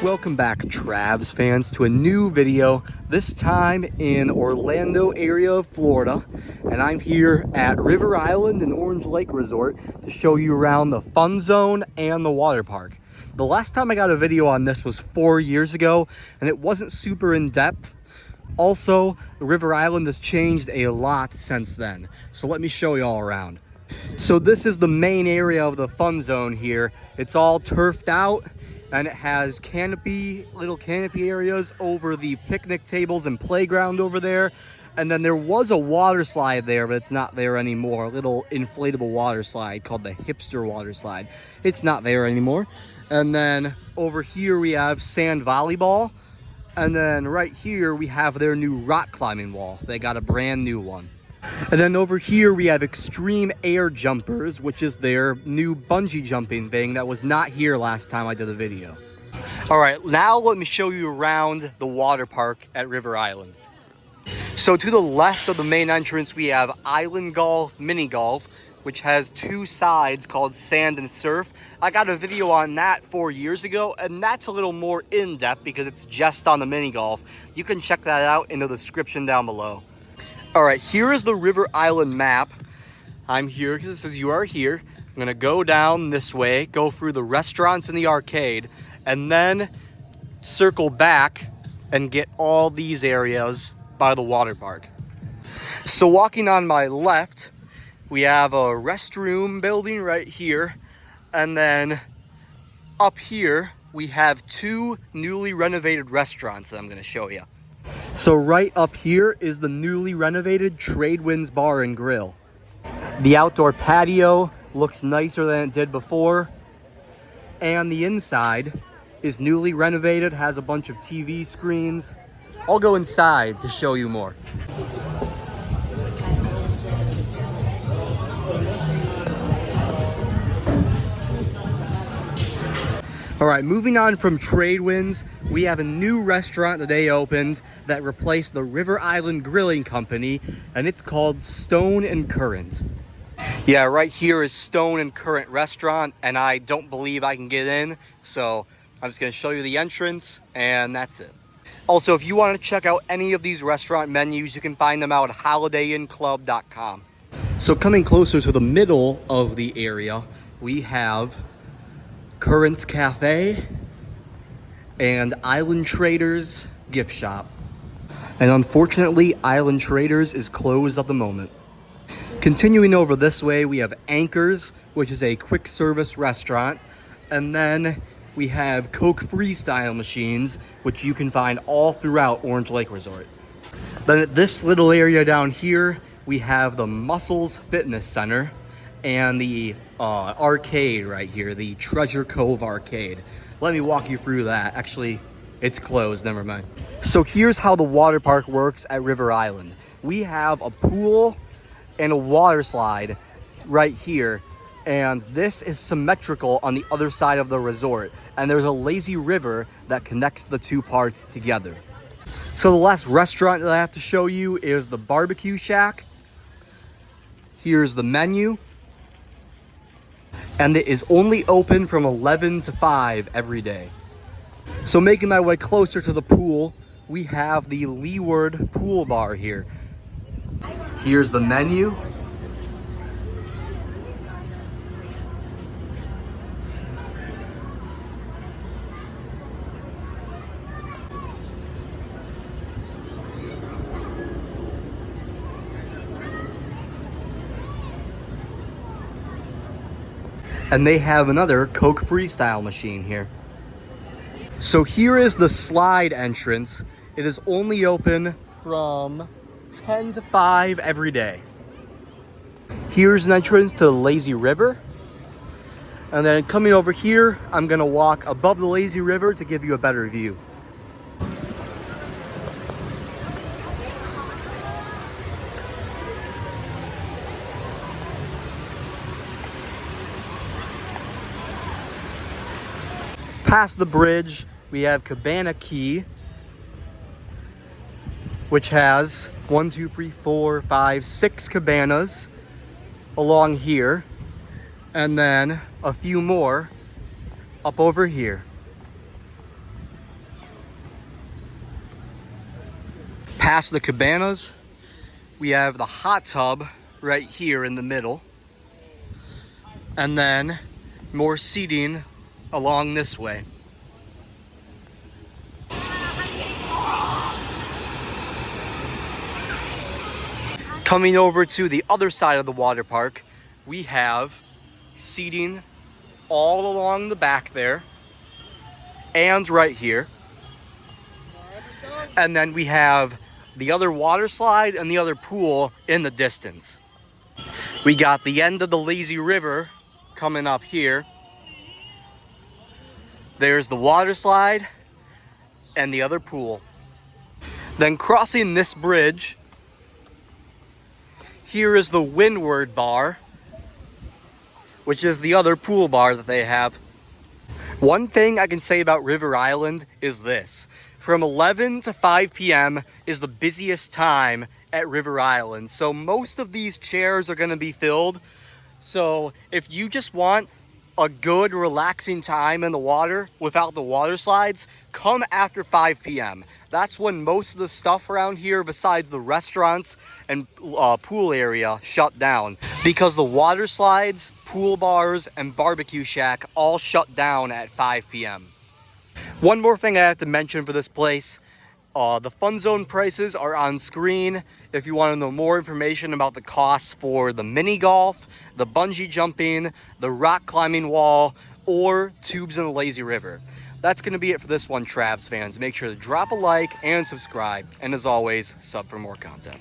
Welcome back, Travs fans, to a new video, this time in Orlando area of Florida. And I'm here at River Island and Orange Lake Resort to show you around the fun zone and the water park. The last time I got a video on this was 4 years ago, and it wasn't super in-depth. Also, the River Island has changed a lot since then. So let me show you all around. So this is the main area of the fun zone here. It's all turfed out, and it has little canopy areas over the picnic tables and playground over there. And then there was a water slide there, but it's not there anymore. A little inflatable water slide called the Hipster Water Slide. It's not there anymore. And then over here we have sand volleyball. And then right here we have their new rock climbing wall. They got a brand new one. And then over here we have extreme air jumpers, which is their new bungee jumping thing that was not here last time I did a video. All right, now let me show you around the water park at River Island. So to the left of the main entrance, we have Island Golf, Mini Golf, which has two sides called Sand and Surf. I got a video on that 4 years ago, and that's a little more in-depth because it's just on the mini golf. You can check that out in the description down below. All right, here is the River Island map. I'm here because it says you are here. I'm gonna go down this way, go through the restaurants and the arcade, and then circle back and get all these areas by the water park. So walking on my left, we have a restroom building right here. And then up here, we have two newly renovated restaurants that I'm gonna show you. So right up here is the newly renovated Tradewinds Bar and Grill. The outdoor patio looks nicer than it did before. And the inside is newly renovated, has a bunch of TV screens. I'll go inside to show you more. All right, moving on from Tradewinds, we have a new restaurant that they opened that replaced the River Island Grilling Company, and it's called Stone and Current. Yeah, right here is Stone and Current Restaurant, and I don't believe I can get in, so I'm just gonna show you the entrance, and that's it. Also, if you want to check out any of these restaurant menus, you can find them out at holidayinnclub.com. So coming closer to the middle of the area, we have Current's Cafe and Island Traders gift shop. And unfortunately, Island Traders is closed at the moment. Continuing over this way, we have Anchors, which is a quick service restaurant. And then we have Coke Freestyle machines, which you can find all throughout Orange Lake Resort. Then at this little area down here, we have the Muscles Fitness Center and the arcade right here, the Treasure Cove Arcade. Let me walk you through that. Actually, it's closed, never mind. So here's how the water park works at River Island. We have a pool and a water slide right here, and this is symmetrical on the other side of the resort. And there's a lazy river that connects the two parts together. So the last restaurant that I have to show you is the Barbecue Shack. Here's the menu. And it is only open from 11 to 5 every day. So making my way closer to the pool, we have the Leeward Pool Bar here. Here's the menu. And they have another Coke Freestyle machine here. So here is the slide entrance. It is only open from 10 to 5 every day. Here's an entrance to the lazy river. And then coming over here, I'm gonna walk above the lazy river to give you a better view. Past the bridge, we have Cabana Key, which has 6 cabanas along here, and then a few more up over here. Past the cabanas, we have the hot tub right here in the middle. And then more seating along this way. Coming over to the other side of the water park, we have seating all along the back there and right here. And then we have the other water slide and the other pool in the distance. We got the end of the lazy river coming up here. There's the water slide and the other pool. Then crossing this bridge, here is the Windward Bar, which is the other pool bar that they have. One thing I can say about River Island is this. From 11 to 5 p.m. is the busiest time at River Island. So most of these chairs are gonna be filled. So if you just want a good relaxing time in the water without the water slides, come after 5 p.m. That's when most of the stuff around here, besides the restaurants and pool area, shut down, because the water slides, pool bars, and barbecue shack all shut down at 5 p.m. One more thing I have to mention for this place. The Fun Zone prices are on screen if you want to know more information about the costs for the mini golf, the bungee jumping, the rock climbing wall, or tubes in the lazy river. That's going to be it for this one, Travs fans. Make sure to drop a like and subscribe. And as always, sub for more content.